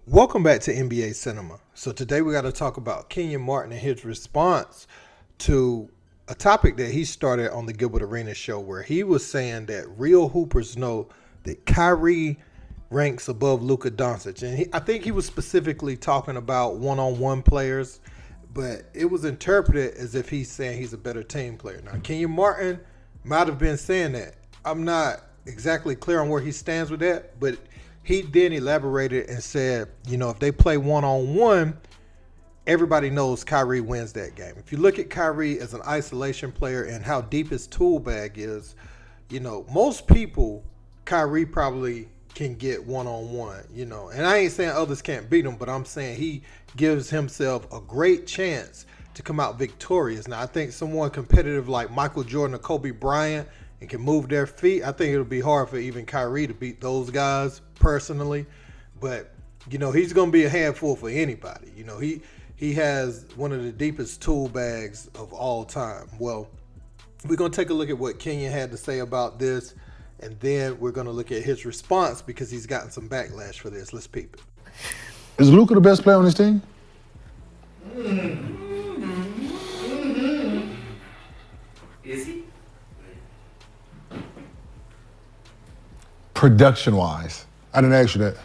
Welcome back to NBA Cinema. So today we got to talk about Kenyon Martin and his response to a topic that he started on the Gilbert Arenas show, where he was saying that real hoopers know that Kyrie ranks above Luka Doncic. And I think he was specifically talking about one-on-one players, but it was interpreted as if he's saying he's a better team player. Now, Kenyon Martin might have been saying that. I'm not exactly clear on where he stands with that, but he then elaborated and said, if they play one-on-one, everybody knows Kyrie wins that game. If you look at Kyrie as an isolation player and how deep his tool bag is, most people, Kyrie probably can get one-on-one, And I ain't saying others can't beat him, but I'm saying he gives himself a great chance to come out victorious. Now, I think someone competitive like Michael Jordan or Kobe Bryant and can move their feet, I think it'll be hard for even Kyrie to beat those guys personally. But, he's going to be a handful for anybody. He has one of the deepest tool bags of all time. Well, we're going to take a look at what Kenyon had to say about this, and then we're going to look at his response because he's gotten some backlash for this. Let's peep it. Is Luka the best player on this team? Is he? Production-wise. I didn't ask you that.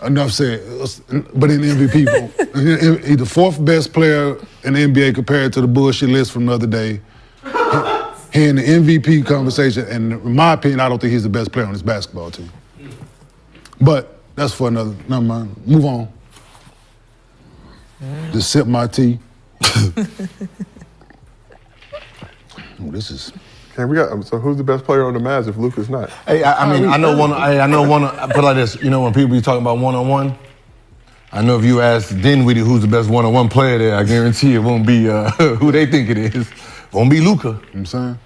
Enough said. But in MVP vote, he's the fourth best player in the NBA compared to the bullshit list from the other day. He in the MVP conversation, and in my opinion, I don't think he's the best player on this basketball team. But that's for another. Never mind. Move on. Just sip my tea. This is. Okay, so who's the best player on the Mavs if Luka's not? Hey, I know one. Put it like this, when people be talking about one-on-one, I know if you ask Dinwiddie who's the best one-on-one player there, I guarantee it won't be who they think it is. Won't be Luka. You know what I'm saying?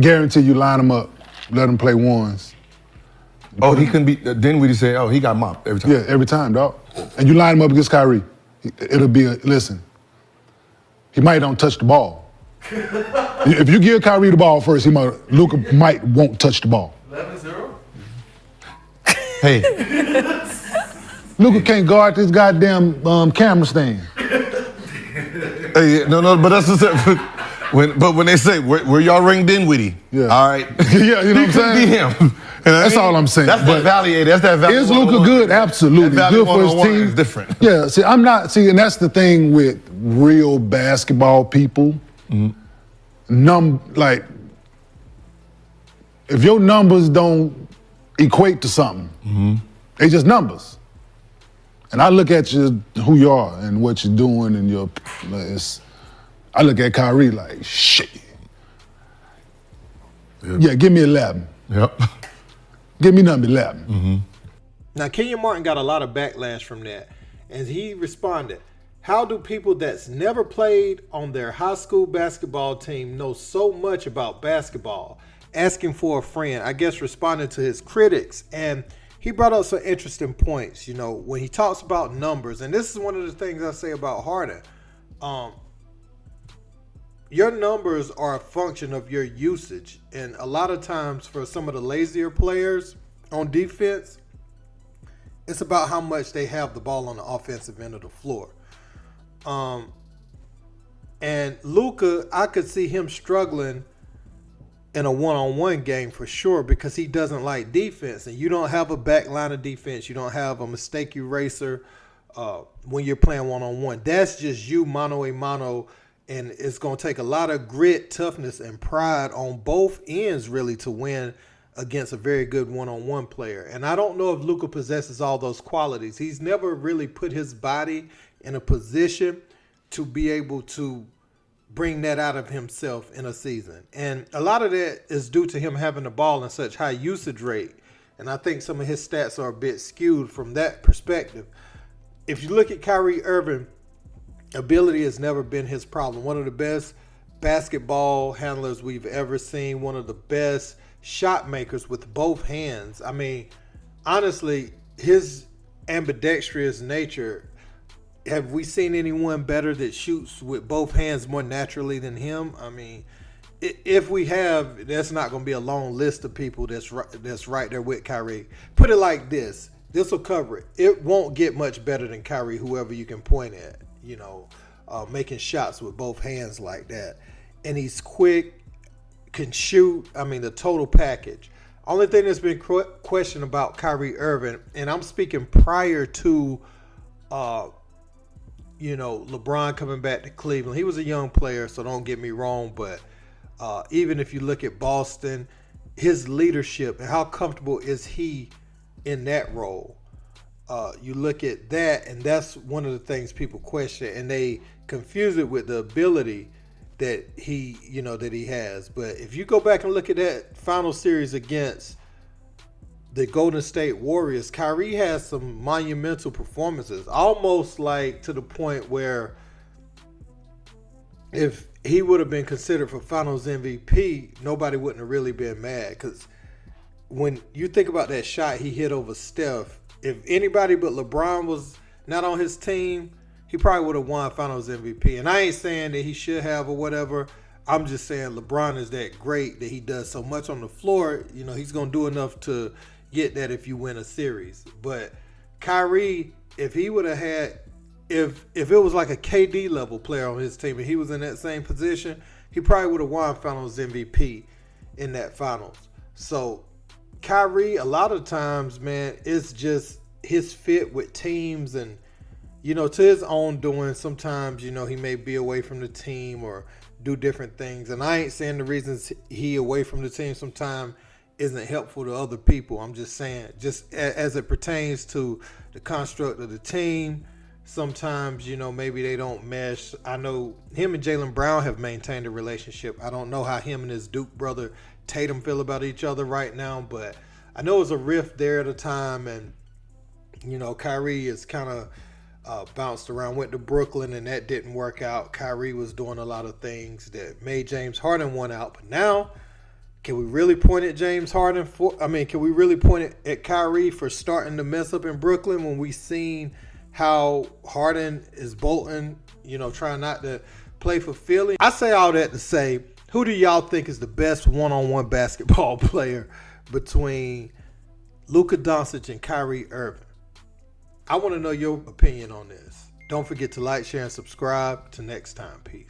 Guarantee you line them up, let them play ones. He couldn't be. Dinwiddie said, he got mopped every time. Yeah, every time, dog. And you line him up against Kyrie, it'll be listen. He might don't touch the ball. If you give Kyrie the ball first, Luka won't touch the ball. 11-0? Hey. Luka can't guard this goddamn camera stand. Hey, no, but that's the when they say where y'all ring Dinwiddie, yeah. All right, yeah, you know what I'm saying? Be him. That's all I'm saying. That's that value. That's that value. Is Luka good? Absolutely. Good for his team. Is different. Yeah. And that's the thing with real basketball people. Mm-hmm. If your numbers don't equate to something, mm-hmm. They just numbers. And I look at you, who you are and what you're doing, and I look at Kyrie like, shit. Yep. Yeah, give me 11. Yep. Give me number 11. Mm-hmm. Now, Kenyon Martin got a lot of backlash from that, and he responded, how do people that's never played on their high school basketball team know so much about basketball? Asking for a friend, I guess responding to his critics. And he brought up some interesting points, when he talks about numbers. And this is one of the things I say about Harden. Your numbers are a function of your usage. And a lot of times for some of the lazier players on defense, it's about how much they have the ball on the offensive end of the floor. And Luka, I could see him struggling in a one-on-one game for sure because he doesn't like defense. And you don't have a back line of defense. You don't have a mistake eraser when you're playing one-on-one. That's just you mano-a-mano. And it's going to take a lot of grit, toughness, and pride on both ends, really, to win against a very good one-on-one player. And I don't know if Luka possesses all those qualities. He's never really put his body in a position to be able to bring that out of himself in a season. And a lot of that is due to him having the ball in such high usage rate. And I think some of his stats are a bit skewed from that perspective. If you look at Kyrie Irving, ability has never been his problem. One of the best basketball handlers we've ever seen. One of the best shot makers with both hands. I mean, honestly, his ambidextrous nature, have we seen anyone better that shoots with both hands more naturally than him? I mean, if we have, that's not going to be a long list of people that's right there with Kyrie. Put it like this. This will cover it. It won't get much better than Kyrie, whoever you can point at, making shots with both hands like that. And he's quick, can shoot. I mean, the total package. Only thing that's been questioned about Kyrie Irving, and I'm speaking prior to, LeBron coming back to Cleveland. He was a young player, so don't get me wrong. But even if you look at Boston, his leadership and how comfortable is he in that role? You look at that, and that's one of the things people question, and they confuse it with the ability that he has. But if you go back and look at that final series against the Golden State Warriors, Kyrie has some monumental performances, almost like to the point where if he would have been considered for Finals MVP, nobody wouldn't have really been mad. Because when you think about that shot he hit over Steph, if anybody but LeBron was not on his team, he probably would have won Finals MVP. And I ain't saying that he should have or whatever. I'm just saying LeBron is that great that he does so much on the floor. He's going to do enough to get that if you win a series. But Kyrie, if he would have had, if it was like a KD level player on his team and he was in that same position, he probably would have won Finals MVP in that Finals. So Kyrie, a lot of times, man, it's just his fit with teams and, to his own doing. Sometimes, he may be away from the team or do different things. And I ain't saying the reasons he away from the team sometimes isn't helpful to other people. I'm just saying, just as it pertains to the construct of the team, sometimes, maybe they don't mesh. I know him and Jaylen Brown have maintained a relationship. I don't know how him and his Duke brother Tatum feel about each other right now, but I know it was a rift there at a time. And, Kyrie is kind of bounced around, went to Brooklyn, and that didn't work out. Kyrie was doing a lot of things that made James Harden want out. But now, can we really point at James Harden can we really point at Kyrie for starting to mess up in Brooklyn when we seen how Harden is bolting, trying not to play for Philly? I say all that to say, who do y'all think is the best one-on-one basketball player between Luka Doncic and Kyrie Irving? I want to know your opinion on this. Don't forget to like, share, and subscribe. Till next time. Peace.